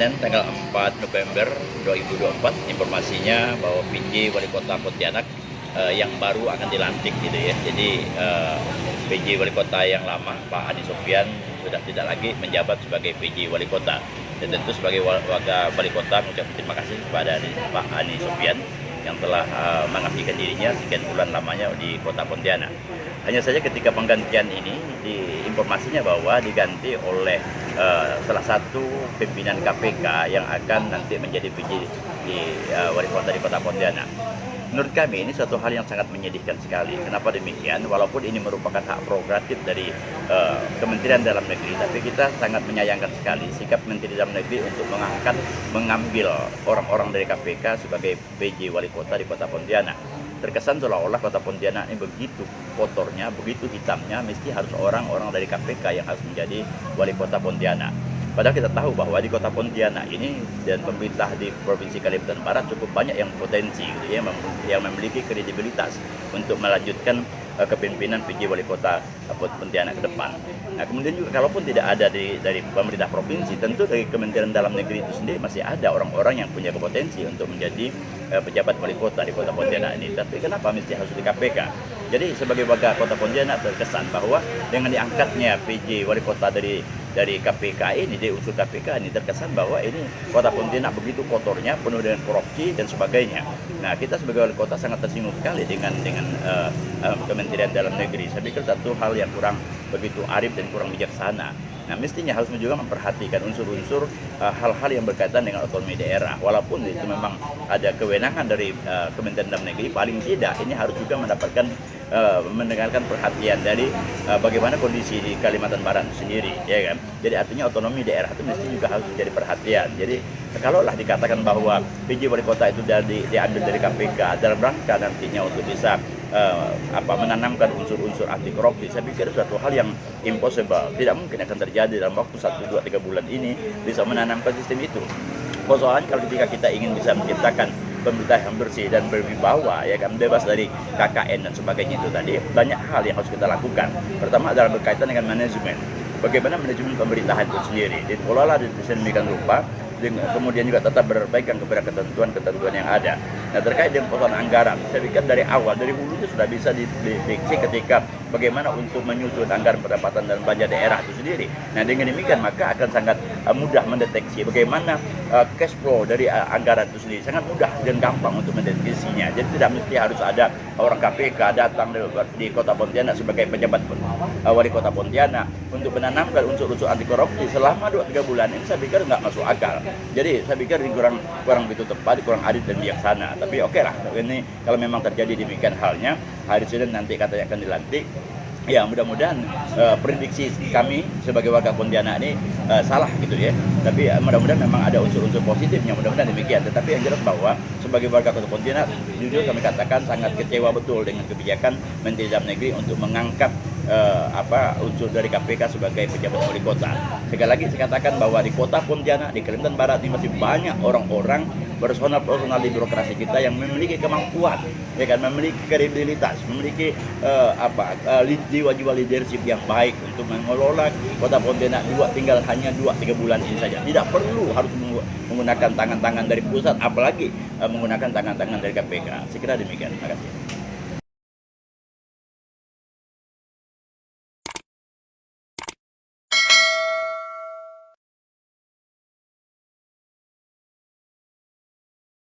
Senin tanggal 4 November 2024, informasinya bahwa PJ Wali Kota Pontianak yang baru akan dilantik gitu ya. Jadi PJ Wali Kota yang lama Pak Adi Sofyan sudah tidak lagi menjabat sebagai PJ Wali Kota. Dan tentu sebagai warga Wali Kota mengucapkan terima kasih kepada Pak Adi Sofyan yang telah mengabdikan dirinya sekian bulan lamanya di Kota Pontianak. Hanya saja ketika penggantian ini informasinya bahwa diganti oleh salah satu pimpinan KPK yang akan nanti menjadi PJ di Wali Kota di Kota Pontianak. Menurut kami ini suatu hal yang sangat menyedihkan sekali. Kenapa demikian? Walaupun ini merupakan hak prerogatif dari Kementerian Dalam Negeri, tapi kita sangat menyayangkan sekali sikap Menteri Dalam Negeri untuk mengambil orang-orang dari KPK sebagai PJ Wali Kota di Kota Pontianak. Terkesan seolah-olah Kota Pontianak ini begitu kotornya, begitu hitamnya, mesti harus orang-orang dari KPK yang harus menjadi Wali Kota Pontianak. Padahal kita tahu bahwa di Kota Pontianak ini dan pemerintah di Provinsi Kalimantan Barat cukup banyak yang potensi gitu ya, yang memiliki kredibilitas untuk melanjutkan kepemimpinan PJ Wali Kota Pontianak ke depan. Nah, kemudian juga kalaupun tidak ada dari pemerintah provinsi, tentu dari Kementerian Dalam Negeri itu sendiri masih ada orang-orang yang punya kompetensi untuk menjadi pejabat wali kota di Kota Pontianak ini. Tapi kenapa mesti harus di KPK? Jadi sebagai warga Kota Pontianak terkesan bahwa dengan diangkatnya PJ Wali Kota dari KPK ini, dari unsur KPK ini, terkesan bahwa ini Kota Pontianak begitu kotornya, penuh dengan korupsi dan sebagainya. Nah, kita sebagai wali kota sangat tersinggung sekali dengan Kementerian Dalam Negeri. Saya pikir satu hal yang kurang begitu arif dan kurang bijaksana. Nah, mestinya harus juga memperhatikan unsur-unsur hal-hal yang berkaitan dengan otonomi daerah. Walaupun itu memang ada kewenangan dari Kementerian Dalam Negeri, paling tidak ini harus juga mendapatkan mendengarkan perhatian dari bagaimana kondisi di Kalimantan Barat sendiri, ya kan? Jadi artinya otonomi daerah itu mesti juga harus menjadi perhatian. Jadi kalaulah dikatakan bahwa PJ Wali Kota itu diambil dari KPK dalam rangka nantinya untuk bisa menanamkan unsur-unsur anti korupsi, saya pikir suatu hal yang impossible, tidak mungkin akan terjadi dalam waktu 1, 2, 3 bulan ini bisa menanamkan sistem itu. Persoalannya kalau ketika kita ingin bisa menciptakan pemerintah yang bersih dan berwibawa, ya kan, bebas dari KKN dan sebagainya itu tadi, banyak hal yang harus kita lakukan. Pertama adalah berkaitan dengan manajemen. Bagaimana manajemen pemerintahan itu sendiri dikelola dan sedemikian rupa, kemudian juga tetap berpegang kepada ketentuan-ketentuan yang ada. Nah, terkait dengan persoalan anggaran, saya pikir dari awal, dari hulu itu sudah bisa didiksi ketika bagaimana untuk menyusun anggaran pendapatan dan belanja daerah itu sendiri. Nah, dengan demikian maka akan sangat mudah mendeteksi bagaimana cash flow dari anggaran itu sendiri, sangat mudah dan gampang untuk mendeteksinya. Jadi tidak mesti harus ada orang KPK datang di Kota Pontianak sebagai pejabat Wali Kota Pontianak untuk menanamkan unsur-unsur anti korupsi selama 2-3 bulan ini. Saya pikir nggak masuk akal. Jadi saya pikir ini kurang begitu tepat, kurang adil dan bijaksana. Tapi oke lah, ini kalau memang terjadi demikian halnya, hari Senin nanti katanya akan dilantik. Ya, mudah-mudahan prediksi kami sebagai warga Pontianak ini salah gitu ya. Tapi mudah-mudahan memang ada unsur-unsur positifnya, mudah-mudahan demikian. Tetapi yang jelas bahwa sebagai warga Kota Pontianak, jujur kami katakan sangat kecewa betul dengan kebijakan Menteri Dalam Negeri untuk mengangkat unsur dari KPK sebagai pejabat wali kota. Sekali lagi saya katakan bahwa di Kota Pontianak, di Kalimantan Barat ini masih banyak orang-orang personal di birokrasi kita yang memiliki kemampuan, ya kan, memiliki kredibilitas, memiliki jiwa-jiwa leadership yang baik untuk mengelola Kota Pontianak tinggal hanya 2-3 bulan ini saja. Tidak perlu harus menggunakan tangan-tangan dari pusat, apalagi menggunakan tangan-tangan dari KPK. Saya kira demikian. Terima kasih.